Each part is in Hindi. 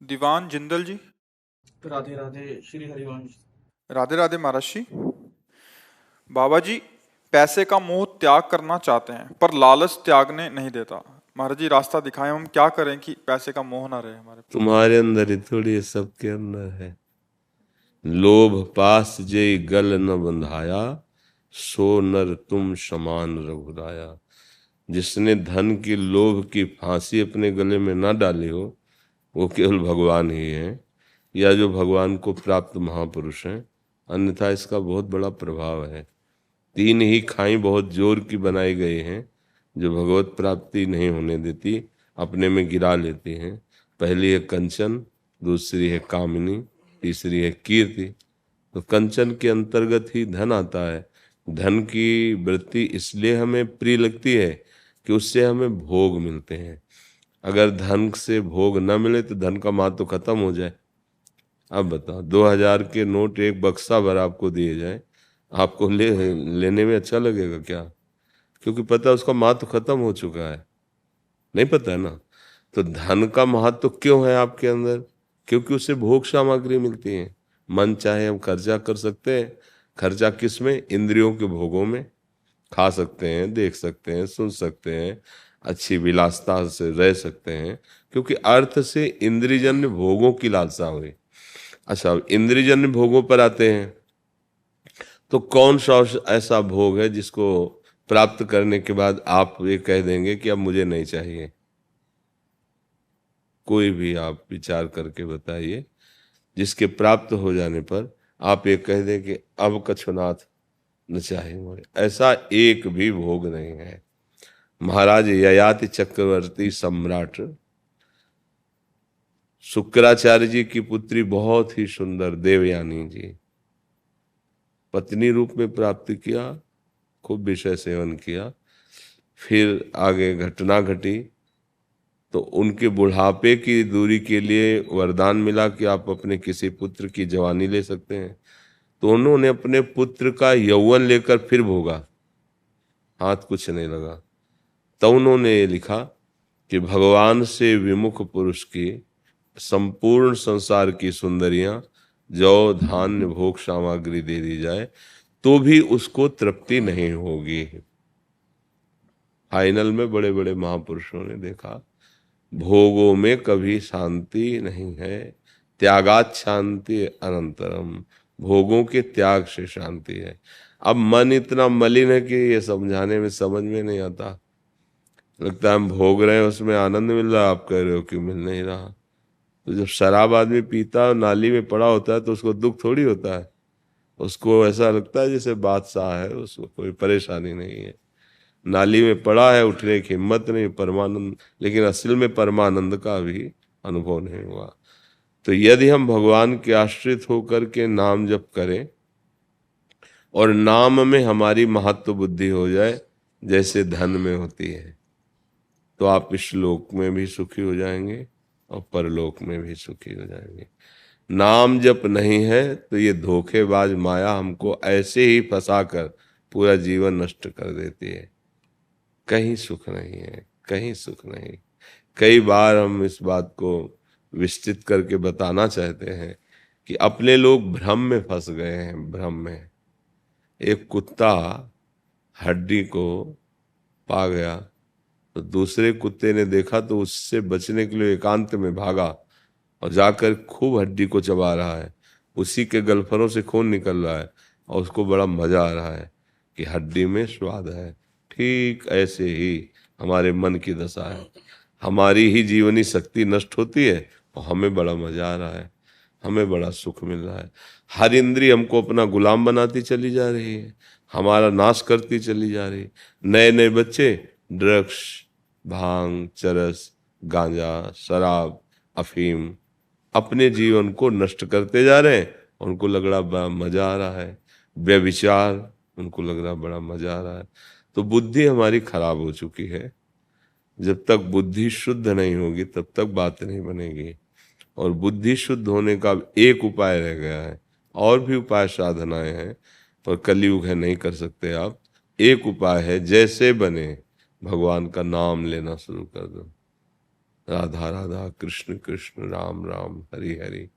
दीवान जिंदल जी। राधे राधे श्री हरिवंश। राधे राधे महाराज जी। बाबा जी, पैसे का मोह त्याग करना चाहते हैं पर लालच त्यागने नहीं देता। महाराज जी रास्ता दिखाएं, हम क्या करें कि पैसे का मोह ना रहे हमारे पे। तुम्हारे अंदर ही थोड़ी है, सबके अंदर है। लोभ पास जे गल न बंधाया, सो नर तुम समान रघुराया। जिसने धन की लोभ की फांसी अपने गले में ना डाली हो, वो केवल भगवान ही है, या जो भगवान को प्राप्त महापुरुष हैं। अन्यथा इसका बहुत बड़ा प्रभाव है। तीन ही खाई बहुत जोर की बनाई गई हैं, जो भगवत प्राप्ति नहीं होने देती, अपने में गिरा लेती हैं। पहली है कंचन, दूसरी है कामिनी, तीसरी है कीर्ति। तो कंचन के अंतर्गत ही धन आता है। धन की वृत्ति इसलिए हमें प्रिय लगती है कि उससे हमें भोग मिलते हैं। अगर धन से भोग न मिले तो धन का महत्व खत्म हो जाए। अब बताओ, 2000 के नोट एक बक्सा भर आपको दिए जाए, आपको लेने में अच्छा लगेगा क्या? क्योंकि पता है उसका महत्व खत्म हो चुका है। नहीं पता है ना। तो धन का महत्व क्यों है आपके अंदर? क्योंकि उससे भोग सामग्री मिलती है। मन चाहे हम खर्चा कर सकते हैं। खर्चा किस में? इंद्रियों के भोगों में। खा सकते हैं, देख सकते हैं, सुन सकते हैं, अच्छी विलासता से रह सकते हैं, क्योंकि अर्थ से इंद्रियजन्य भोगों की लालसा हुई। अच्छा, अब इंद्रियजन्य भोगों पर आते हैं। तो कौन सा ऐसा भोग है जिसको प्राप्त करने के बाद आप ये कह देंगे कि अब मुझे नहीं चाहिए? कोई भी आप विचार करके बताइए, जिसके प्राप्त हो जाने पर आप ये कह दें कि अब कछुनाथ न चाहे मुझे। ऐसा एक भी भोग नहीं है। महाराज ययाति चक्रवर्ती सम्राट शुक्राचार्य जी की पुत्री, बहुत ही सुंदर देवयानी जी, पत्नी रूप में प्राप्त किया, खूब विषय सेवन किया। फिर आगे घटना घटी तो उनके बुढ़ापे की दूरी के लिए वरदान मिला कि आप अपने किसी पुत्र की जवानी ले सकते हैं। तो उन्होंने अपने पुत्र का यौवन लेकर फिर भोगा, हाथ कुछ नहीं लगा। तो उन्होंने ये लिखा कि भगवान से विमुख पुरुष की संपूर्ण संसार की सुंदरियां जौ धान्य भोग सामग्री दे दी जाए तो भी उसको तृप्ति नहीं होगी। फाइनल में बड़े बड़े महापुरुषों ने देखा, भोगों में कभी शांति नहीं है, त्यागात शांति अनंतरम। भोगों के त्याग से शांति है। अब मन इतना मलिन है कि ये समझाने में समझ में नहीं आता। लगता है हम भोग रहे हैं, उसमें आनंद मिल रहा है, आप कह रहे हो कि मिल नहीं रहा। तो जब शराब आदमी पीता है, नाली में पड़ा होता है, तो उसको दुख थोड़ी होता है। उसको ऐसा लगता है जैसे बादशाह है, उसको कोई परेशानी नहीं है। नाली में पड़ा है, उठने की हिम्मत नहीं, परमानंद, लेकिन असल में परमानंद का भी अनुभव नहीं हुआ। तो यदि हम भगवान के आश्रित होकर के नाम जप करें और नाम में हमारी महत्व बुद्धि हो जाए जैसे धन में होती है, तो आप इस लोक में भी सुखी हो जाएंगे और परलोक में भी सुखी हो जाएंगे। नाम जप नहीं है तो ये धोखेबाज माया हमको ऐसे ही फंसाकर पूरा जीवन नष्ट कर देती है। कहीं सुख नहीं है, कहीं सुख नहीं। कई बार हम इस बात को विस्तृत करके बताना चाहते हैं कि अपने लोग भ्रम में फंस गए हैं, भ्रम में। एक कुत्ता हड्डी को पा गया तो दूसरे कुत्ते ने देखा तो उससे बचने के लिए एकांत में भागा और जाकर खूब हड्डी को चबा रहा है। उसी के गलफरों से खून निकल रहा है और उसको बड़ा मजा आ रहा है कि हड्डी में स्वाद है। ठीक ऐसे ही हमारे मन की दशा है। हमारी ही जीवनी शक्ति नष्ट होती है और हमें बड़ा मजा आ रहा है, हमें बड़ा सुख मिल रहा है। हर इंद्री हमको अपना गुलाम बनाती चली जा रही है, हमारा नाश करती चली जा रही है। नए नए बच्चे ड्रग्स, भांग, चरस, गांजा, शराब, अफीम अपने जीवन को नष्ट करते जा रहे हैं। उनको लग रहा बड़ा मजा आ रहा है। व्यभिचार, उनको लग रहा बड़ा मजा आ रहा है। तो बुद्धि हमारी खराब हो चुकी है। जब तक बुद्धि शुद्ध नहीं होगी तब तक बात नहीं बनेगी। और बुद्धि शुद्ध होने का एक उपाय रह गया है। और भी उपाय साधनाएं हैं पर कलयुग है, नहीं कर सकते आप। एक उपाय है, जैसे बने भगवान का नाम लेना शुरू कर दो। राधा राधा कृष्ण कृष्ण राम राम हरि हरि,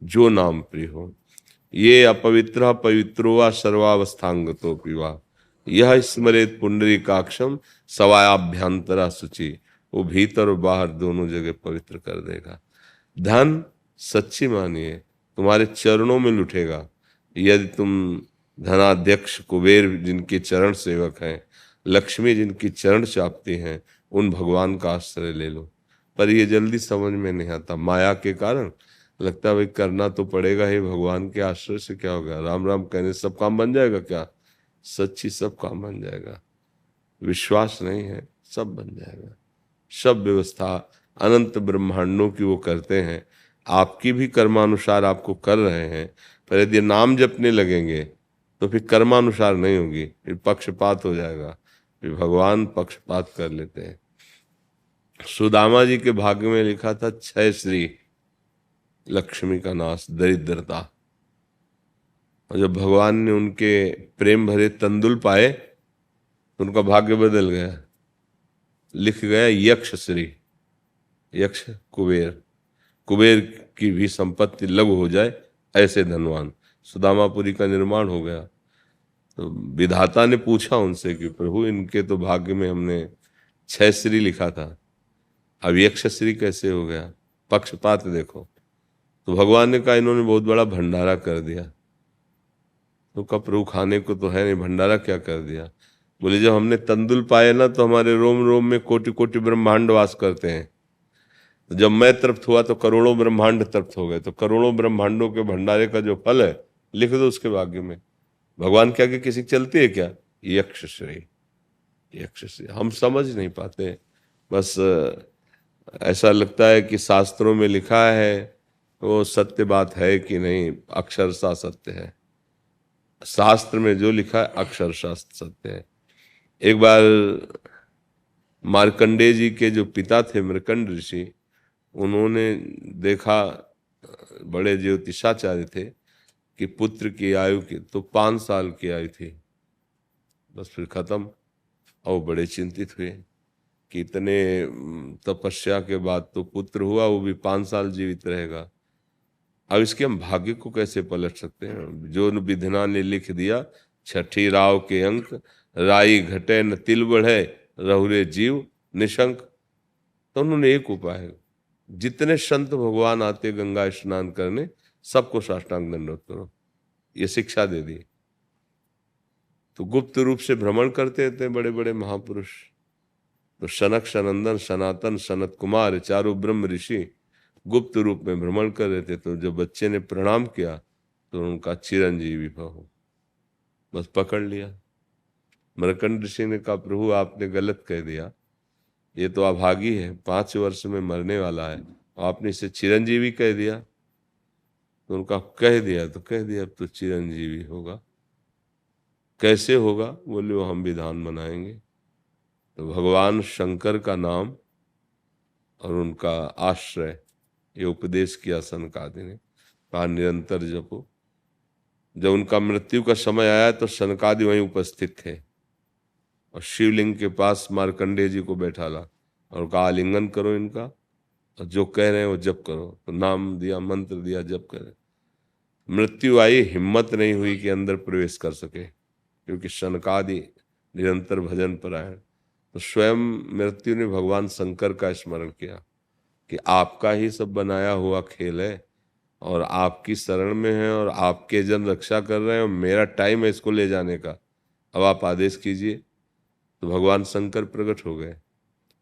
जो नाम प्रिय हो। ये अपवित्र पवित्रो वा सर्वावस्थांगतो पिवा, यह स्मरेत पुंडरीकाक्षम सवायाभ्यंतरा शुचि। वो भीतर और बाहर दोनों जगह पवित्र कर देगा। धन सच्ची मानिए तुम्हारे चरणों में लुटेगा। यदि तुम धनाध्यक्ष कुबेर जिनके चरण सेवक हैं, लक्ष्मी जिनकी चरण चापती हैं, उन भगवान का आश्रय ले लो। पर ये जल्दी समझ में नहीं आता, माया के कारण लगता है भाई करना तो पड़ेगा ही, भगवान के आश्रय से क्या होगा, राम राम कहने से सब काम बन जाएगा क्या? सच्ची सब काम बन जाएगा। विश्वास नहीं है, सब बन जाएगा। सब व्यवस्था अनंत ब्रह्मांडों की वो करते हैं, आपकी भी कर्मानुसार आपको कर रहे हैं। पर यदि नाम जपने लगेंगे तो फिर कर्मानुसार नहीं होगी, फिर पक्षपात हो जाएगा, फिर भगवान पक्षपात कर लेते हैं। सुदामा जी के भाग्य में लिखा था 6 श्री, लक्ष्मी का नाश, दरिद्रता। और जब भगवान ने उनके प्रेम भरे तंदुल पाए तो उनका भाग्य बदल गया, लिख गया यक्ष श्री। यक्ष कुबेर, कुबेर की भी संपत्ति लघु हो जाए ऐसे धनवान। सुदामापुरी का निर्माण हो गया। तो विधाता ने पूछा उनसे कि प्रभु इनके तो भाग्य में हमने 6 श्री लिखा था, अब यक्ष श्री कैसे हो गया? पक्षपात देखो। तो भगवान ने कहा इन्होंने बहुत बड़ा भंडारा कर दिया। तो कहा प्रभु खाने को तो है नहीं, भंडारा क्या कर दिया? बोले जब हमने तंदुल पाए ना तो हमारे रोम रोम में कोटि कोटि ब्रह्मांड वास करते हैं। तो जब मैं तृप्त हुआ तो करोड़ों ब्रह्मांड तृप्त हो गए। तो करोड़ों ब्रह्मांडों के भंडारे का जो फल है लिख दो उसके भाग्य में। भगवान क्या कि किसी चलती है क्या? यक्ष श्री, यक्ष श्री। हम समझ नहीं पाते, बस ऐसा लगता है कि शास्त्रों में लिखा है वो सत्य बात है कि नहीं, अक्षरशः सत्य है। शास्त्र में जो लिखा है अक्षरशः सत्य है। एक बार मार्कंडेय जी के जो पिता थे मृकंड ऋषि, उन्होंने देखा, बड़े ज्योतिषाचार्य थे, कि पुत्र की आयु की तो 5 साल की आयु थी, बस फिर खत्म। और बड़े चिंतित हुए कि इतने तपस्या के बाद तो पुत्र हुआ, वो भी 5 साल जीवित रहेगा। अब इसके हम भाग्य को कैसे पलट सकते हैं? जो विधना ने लिख दिया, 6ठी राव के अंक, राई घटे न तिल बढ़े, रहुरे जीव निशंक। तो उन्होंने एक उपाय, जितने संत भगवान आते गंगा स्नान करने, सबको साष्टांग दंडवत करो, ये शिक्षा दे दी। तो गुप्त रूप से भ्रमण करते थे बड़े बड़े महापुरुष। तो सनक सनंदन सनातन सनत कुमार चारों ब्रह्म ऋषि गुप्त रूप में भ्रमण कर रहे थे। तो जब बच्चे ने प्रणाम किया तो उनका चिरंजीवी भव, बस पकड़ लिया। मरकंड ऋषि ने कहा प्रभु आपने गलत कह दिया, ये तो अभागी है, 5 वर्ष में मरने वाला है, आपने इसे चिरंजीवी कह दिया। तो उनका कह दिया तो कह दिया, अब तो चिरंजीवी होगा। कैसे होगा? बोले वो हम विधान बनाएंगे। तो भगवान शंकर का नाम और उनका आश्रय, ये उपदेश किया सनकादि ने, कहा निरंतर जपो। जब उनका मृत्यु का समय आया तो सनकादि वहीं उपस्थित थे और शिवलिंग के पास मार्कंडेय जी को बैठा ला और कहा आलिंगन करो इनका, और जो कह रहे हैं वो जप करो। तो नाम दिया, मंत्र दिया, जप करे। मृत्यु आई, हिम्मत नहीं हुई कि अंदर प्रवेश कर सके, क्योंकि सनकादि निरंतर भजन परायण। तो स्वयं मृत्यु ने भगवान शंकर का स्मरण किया कि आपका ही सब बनाया हुआ खेल है और आपकी शरण में है और आपके जन रक्षा कर रहे हैं और मेरा टाइम है इसको ले जाने का, अब आप आदेश कीजिए। तो भगवान शंकर प्रकट हो गए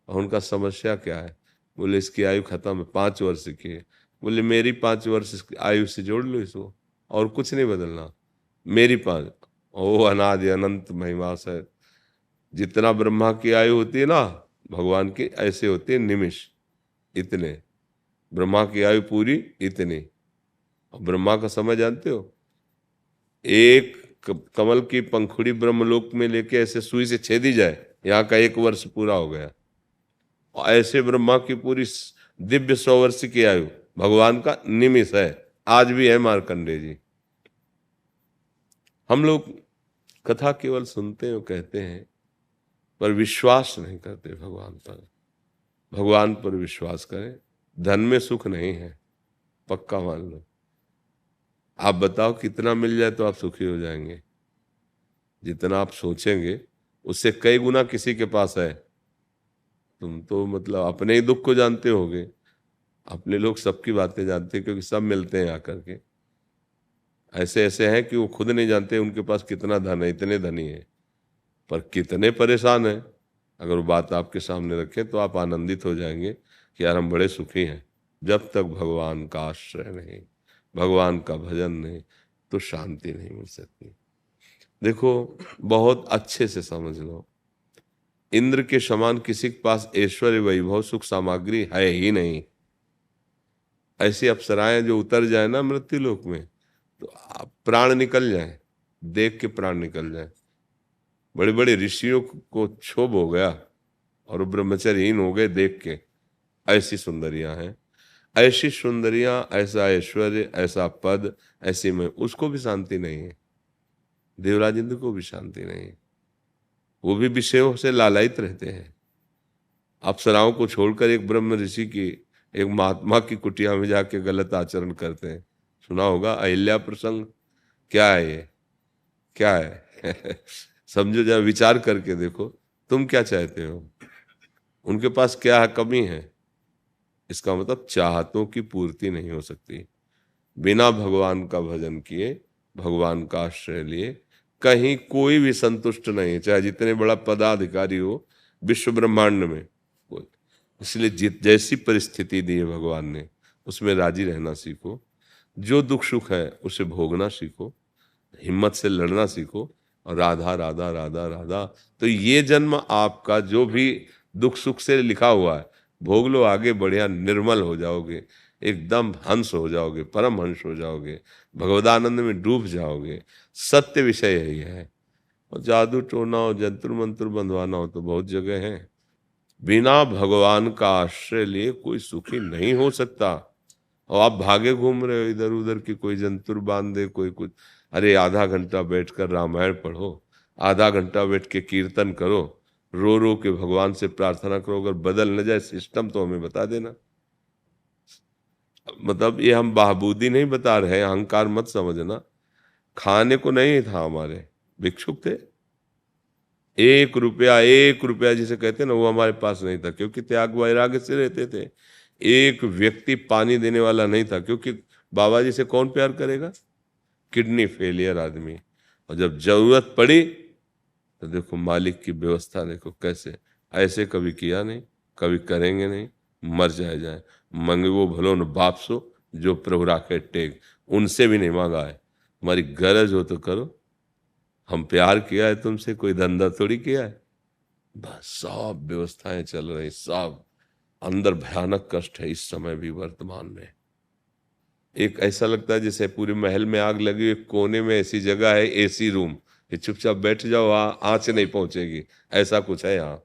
और उनका समस्या क्या है? बोले इसकी आयु खत्म है, 5 वर्ष की है। बोले मेरी 5 वर्ष की आयु से जोड़ लो इसको, और कुछ नहीं बदलना, मेरी 5। ओ अनादि अनंत महिमा से, जितना ब्रह्मा की आयु होती है ना भगवान की, ऐसे होती है निमिष, इतने। ब्रह्मा की आयु पूरी इतनी। और ब्रह्मा का समय जानते हो? एक कमल की पंखुड़ी ब्रह्मलोक में लेके ऐसे सुई से छेदी जाए, यहाँ का 1 वर्ष पूरा हो गया। और ऐसे ब्रह्मा की पूरी दिव्य 100 वर्ष की आयु भगवान का निमिष है, आज भी है मार्कंडेय जी। हम लोग कथा केवल सुनते हैं, कहते हैं, पर विश्वास नहीं करते भगवान पर। भगवान पर विश्वास करें। धन में सुख नहीं है, पक्का मान लो। आप बताओ कितना मिल जाए तो आप सुखी हो जाएंगे? जितना आप सोचेंगे उससे कई गुना किसी के पास है। तुम तो मतलब अपने ही दुख को जानते होगे। अपने लोग सबकी बातें जानते हैं क्योंकि सब मिलते हैं आकर के। ऐसे ऐसे हैं कि वो खुद नहीं जानते उनके पास कितना धन है, इतने धनी है, पर कितने परेशान हैं। अगर वो बात आपके सामने रखें तो आप आनंदित हो जाएंगे कि यार हम बड़े सुखी हैं। जब तक भगवान का आश्रय नहीं, भगवान का भजन नहीं, तो शांति नहीं मिल सकती। देखो, बहुत अच्छे से समझ लो, इंद्र के समान किसी के पास ऐश्वर्य, वैभव, सुख सामग्री है ही नहीं। ऐसी अप्सराएं जो उतर जाए ना मृत्यु लोक में, तो प्राण निकल जाए, देख के प्राण निकल जाए। बड़े बड़े ऋषियों को क्षोभ हो गया और वो ब्रह्मचर्यहीन हो गए देख के। ऐसी सुंदरियां हैं, ऐसी सुंदरियां, ऐसा ऐश्वर्य, ऐसा पद, ऐसे में उसको भी शांति नहीं है। देवराज इंद्र को भी शांति नहीं है, वो भी विषयों से लालायित रहते हैं। अप्सराओं को छोड़कर एक ब्रह्म ऋषि की, एक महात्मा की कुटिया में जाके गलत आचरण करते हैं। सुना होगा अहिल्या प्रसंग। क्या है ये, क्या है? समझो, जरा विचार करके देखो, तुम क्या चाहते हो, उनके पास क्या कमी है? इसका मतलब चाहतों की पूर्ति नहीं हो सकती। बिना भगवान का भजन किए, भगवान का आश्रय लिए, कहीं कोई भी संतुष्ट नहीं, चाहे जितने बड़ा पदाधिकारी हो विश्व ब्रह्मांड में कोई। इसलिए जैसी परिस्थिति दी है भगवान ने, उसमें राजी रहना सीखो। जो दुख सुख है उसे भोगना सीखो, हिम्मत से लड़ना सीखो, और राधा राधा राधा राधा। तो ये जन्म आपका जो भी दुख सुख से लिखा हुआ है, भोग लो, आगे बढ़िया निर्मल हो जाओगे, एकदम हंस हो जाओगे, परम हंस हो जाओगे, भगवदानंद में डूब जाओगे। सत्य विषय यही है। और जादू टोना हो, जंतर मंत्र बंधवाना हो तो बहुत जगह है। बिना भगवान का आश्रय लिए कोई सुखी नहीं हो सकता। और आप भागे घूम रहे हो इधर उधर की, कोई जंतुर बांध दे, कोई कुछ। अरे आधा घंटा बैठकर रामायण पढ़ो, आधा घंटा बैठ के कीर्तन करो, रो रो के भगवान से प्रार्थना करो। अगर बदल न जाए सिस्टम तो हमें बता देना। मतलब ये हम बहाबूदी नहीं बता रहे हैं, अहंकार मत समझना। खाने को नहीं था, हमारे भिक्षुक थे। 1 रुपया जिसे कहते हैं ना, वो हमारे पास नहीं था, क्योंकि त्याग वैराग्य से रहते थे। एक व्यक्ति पानी देने वाला नहीं था, क्योंकि बाबा जी से कौन प्यार करेगा? किडनी फेलियर आदमी। और जब जरूरत पड़ी तो देखो मालिक की व्यवस्था देखो कैसे। ऐसे कभी किया नहीं, कभी करेंगे नहीं। मर जाए मंगवो भलो न बाप सो, जो प्रभु राखे टेक। उनसे भी नहीं मांगा है। तुम्हारी गरज हो तो करो। हम प्यार किया है तुमसे, कोई धंधा थोड़ी किया है। बस सब व्यवस्थाएं चल रही, सब। अंदर भयानक कष्ट है इस समय भी, वर्तमान में। एक ऐसा लगता है जैसे पूरे महल में आग लगी, एक कोने में ऐसी जगह है, एसी रूम, कि चुपचाप बैठ जाओ, आंच नहीं पहुंचेगी। ऐसा कुछ है यहाँ।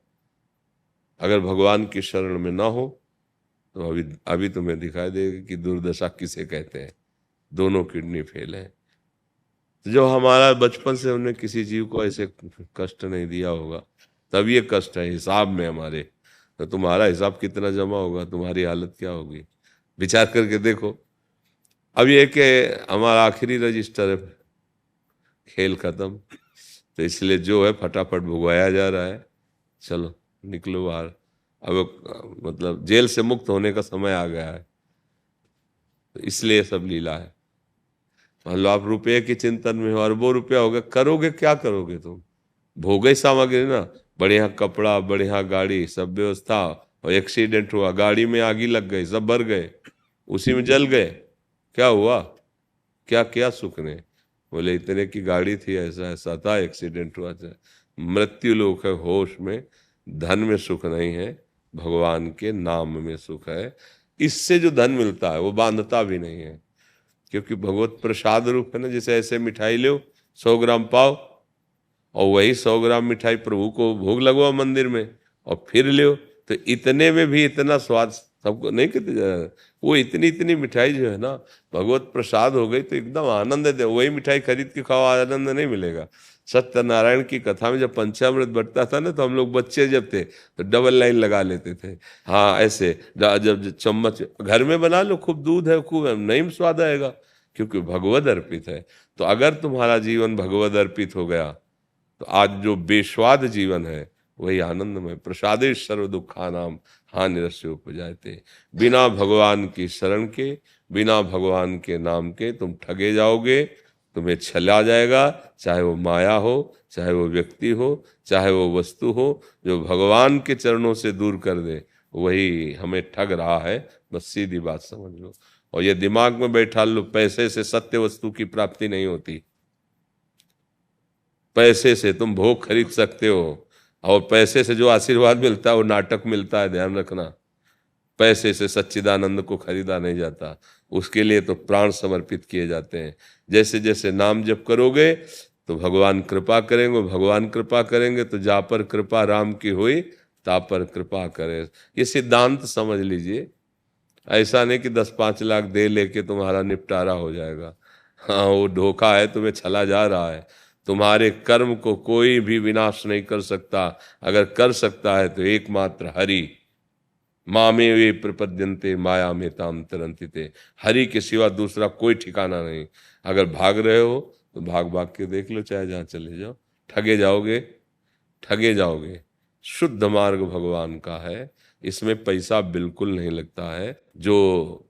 अगर भगवान की शरण में ना हो तो अभी अभी तुम्हें दिखाई देगा कि दुर्दशा किसे कहते हैं। दोनों किडनी फेल है। तो जो हमारा बचपन से हमने किसी जीव को ऐसे कष्ट नहीं दिया होगा, तब ये कष्ट है हिसाब में हमारे। तो तुम्हारा हिसाब कितना जमा होगा, तुम्हारी हालत क्या होगी, विचार करके देखो। अब ये कि हमारा आखिरी रजिस्टर है, खेल खत्म। तो इसलिए जो है फटाफट भुगवाया जा रहा है। चलो निकलो बाहर। अब मतलब जेल से मुक्त होने का समय आ गया है। तो इसलिए सब लीला है। मान लो आप रुपये की चिंतन में हो, अरबों रुपया हो गया, करोगे क्या करोगे तुम? भोगे सामग्री ना, बढ़िया कपड़ा, बढ़िया गाड़ी, सब व्यवस्था, और एक्सीडेंट हुआ, गाड़ी में आगी लग गई, सब भर गए, उसी में जल गए। क्या हुआ? क्या क्या सुख ने? बोले इतने की गाड़ी थी, ऐसा ऐसा था, एक्सीडेंट हुआ था। मृत्यु लोक है होश में। धन में सुख नहीं है, भगवान के नाम में सुख है। इससे जो धन मिलता है वो बांधता भी नहीं है, क्योंकि भगवत प्रसाद रूप है ना। जैसे ऐसे मिठाई लो, 100 ग्राम पाओ, और वही 100 ग्राम मिठाई प्रभु को भोग लगवाओ मंदिर में, और फिर लो, तो इतने में भी इतना स्वाद सबको नहीं कहते वो इतनी इतनी मिठाई जो है ना भगवत प्रसाद हो गई तो एकदम आनंद है। वही मिठाई खरीद के खाओ आनंद नहीं मिलेगा। सत्यनारायण की कथा में जब पंचामृत बंटता था ना तो हम लोग बच्चे जब थे तो डबल लाइन लगा लेते थे। हाँ ऐसे जब चम्मच घर में बना लो, खूब दूध है खूब नहीं स्वाद आएगा क्योंकि भगवद अर्पित है। तो अगर तुम्हारा जीवन भगवद अर्पित हो गया तो आज जो बेस्वाद जीवन है वही आनंदमय। प्रसादे सर्व दुखानाम हानिरस्य उपजाते। बिना भगवान की शरण के, बिना भगवान के नाम के तुम ठगे जाओगे, तुम्हें छला जाएगा। चाहे वो माया हो, चाहे वो व्यक्ति हो, चाहे वो वस्तु हो, जो भगवान के चरणों से दूर कर दे वही हमें ठग रहा है। बस सीधी बात समझ लो और ये दिमाग में बैठा लो, पैसे से सत्य वस्तु की प्राप्ति नहीं होती। पैसे से तुम भोग खरीद सकते हो और पैसे से जो आशीर्वाद मिलता है वो नाटक मिलता है, ध्यान रखना। पैसे से सच्चिदानंद को खरीदा नहीं जाता, उसके लिए तो प्राण समर्पित किए जाते हैं। जैसे जैसे नाम जप करोगे तो भगवान कृपा करेंगे, भगवान कृपा करेंगे तो जा पर कृपा राम की हुई ता पर कृपा करे। ये सिद्धांत समझ लीजिए। ऐसा नहीं कि 10-5 लाख दे लेके तुम्हारा निपटारा हो जाएगा। हाँ वो धोखा है, तुम्हें छला जा रहा है। तुम्हारे कर्म को कोई भी विनाश नहीं कर सकता। अगर कर सकता है तो एकमात्र हरि। मामे वे प्रपद्यन्ते माया में ताम तरंतिते। हरि के सिवा दूसरा कोई ठिकाना नहीं। अगर भाग रहे हो तो भाग भाग के देख लो, चाहे जहां चले जाओ, ठगे जाओगे, ठगे जाओगे। शुद्ध मार्ग भगवान का है, इसमें पैसा बिल्कुल नहीं लगता है। जो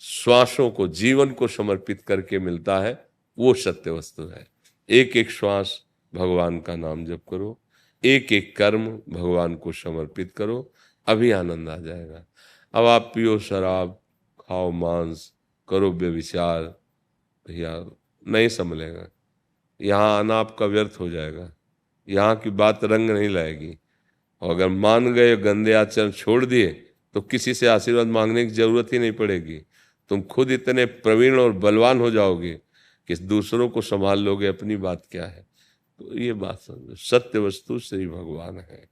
श्वासों को, जीवन को समर्पित करके मिलता है वो सत्य वस्तु है। एक एक श्वास भगवान का नाम जप करो, एक एक कर्म भगवान को समर्पित करो, अभी आनंद आ जाएगा। अब आप पियो शराब, खाओ मांस, करो व्यभिचार, भैया नहीं संभलेगा। यहाँ आना आपका व्यर्थ हो जाएगा, यहाँ की बात रंग नहीं लाएगी। और अगर मान गए, गंदे आचरण छोड़ दिए तो किसी से आशीर्वाद मांगने की जरूरत ही नहीं पड़ेगी। तुम खुद इतने प्रवीण और बलवान हो जाओगे कि दूसरों को संभाल लोगे। अपनी बात क्या है। तो ये बात समझो, सत्य वस्तु श्री भगवान है।